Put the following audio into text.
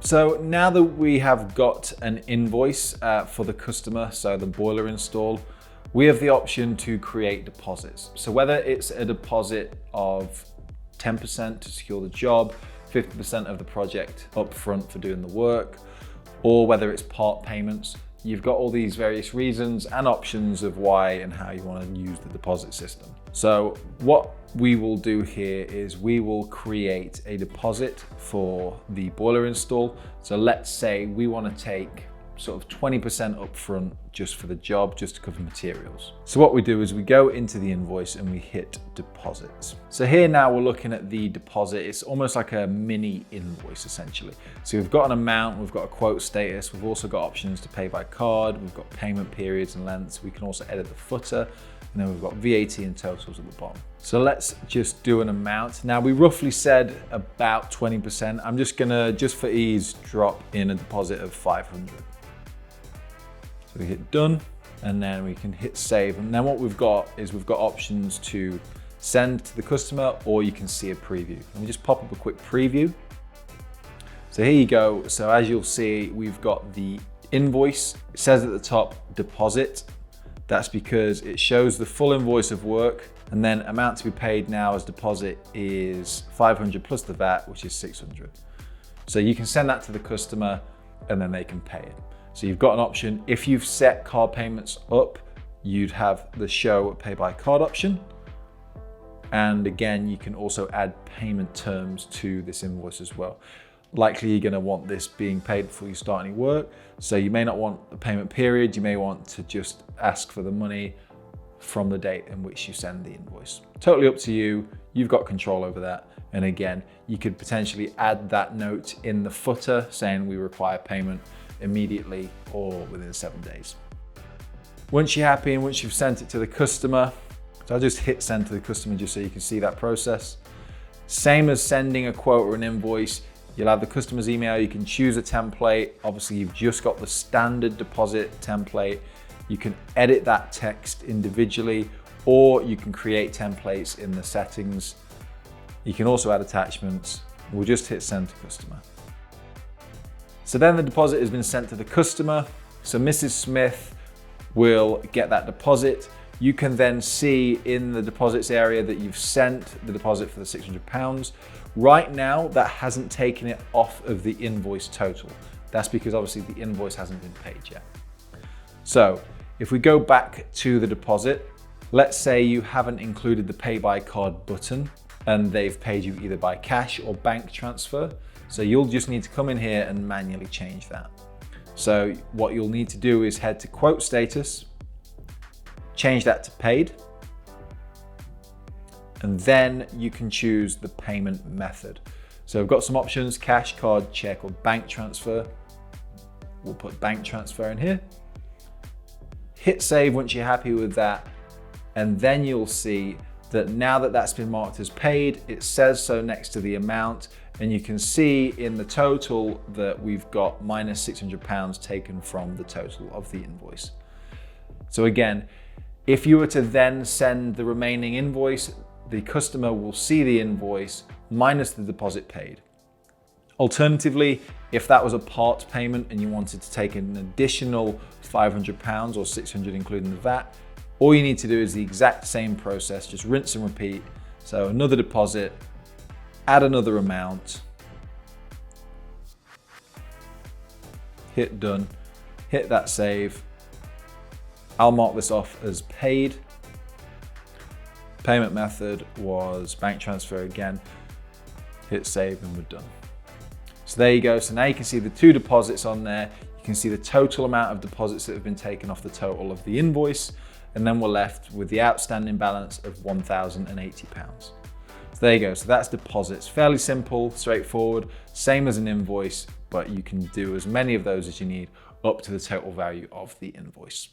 So now that we have got an invoice for the customer, so the boiler install, we have the option to create deposits. So whether it's a deposit of 10% to secure the job, 50% of the project upfront for doing the work, or whether it's part payments, you've got all these various reasons and options of why and how you want to use the deposit system. So what we will do here is we will create a deposit for the boiler install. So let's say we want to take sort of 20% upfront just for the job, just to cover materials. So what we do is we go into the invoice and we hit deposits. So here now we're looking at the deposit. It's almost like a mini invoice essentially. So we've got an amount, we've got a quote status, we've also got options to pay by card, we've got payment periods and lengths. We can also edit the footer, and then we've got VAT and totals at the bottom. So let's just do an amount. Now we roughly said about 20%. I'm just gonna, just for ease, drop in a deposit of 500. So we hit done, and then we can hit save. And then what we've got is we've got options to send to the customer, or you can see a preview. Let me just pop up a quick preview. So here you go. So as you'll see, we've got the invoice. It says at the top, deposit. That's because it shows the full invoice of work, and then amount to be paid now as deposit is 500 plus the VAT, which is 600. So you can send that to the customer and then they can pay it. So you've got an option. If you've set card payments up, you'd have the show pay by card option. And again, you can also add payment terms to this invoice as well. Likely you're gonna want this being paid before you start any work. So you may not want the payment period. You may want to just ask for the money from the date in which you send the invoice. Totally up to you. You've got control over that. And again, you could potentially add that note in the footer saying we require payment immediately or within 7 days. Once you're happy and once you've sent it to the customer, so I'll just hit send to the customer just so you can see that process. Same as sending a quote or an invoice, you'll have the customer's email, you can choose a template. Obviously you've just got the standard deposit template. You can edit that text individually, or you can create templates in the settings. You can also add attachments. We'll just hit send to customer. So then the deposit has been sent to the customer. So Mrs. Smith will get that deposit. You can then see in the deposits area that you've sent the deposit for the £600. Right now, that hasn't taken it off of the invoice total. That's because obviously the invoice hasn't been paid yet. So if we go back to the deposit, let's say you haven't included the pay by card button and they've paid you either by cash or bank transfer. So you'll just need to come in here and manually change that. So what you'll need to do is head to quote status, change that to paid, and then you can choose the payment method. So we've got some options: cash, card, check, or bank transfer. We'll put bank transfer in here. Hit save once you're happy with that, and then you'll see that now that that's been marked as paid, it says so next to the amount, and you can see in the total that we've got minus £600 taken from the total of the invoice. So again, if you were to then send the remaining invoice, the customer will see the invoice minus the deposit paid. Alternatively, if that was a part payment and you wanted to take an additional £500 or 600 including the VAT, all you need to do is the exact same process, just rinse and repeat. So another deposit, add another amount, hit done, hit that save. I'll mark this off as paid. Payment method was bank transfer again. Hit save and we're done. So there you go. So now you can see the two deposits on there. You can see the total amount of deposits that have been taken off the total of the invoice. And then we're left with the outstanding balance of £1,080. So there you go. So that's deposits. Fairly simple, straightforward, same as an invoice, but you can do as many of those as you need up to the total value of the invoice.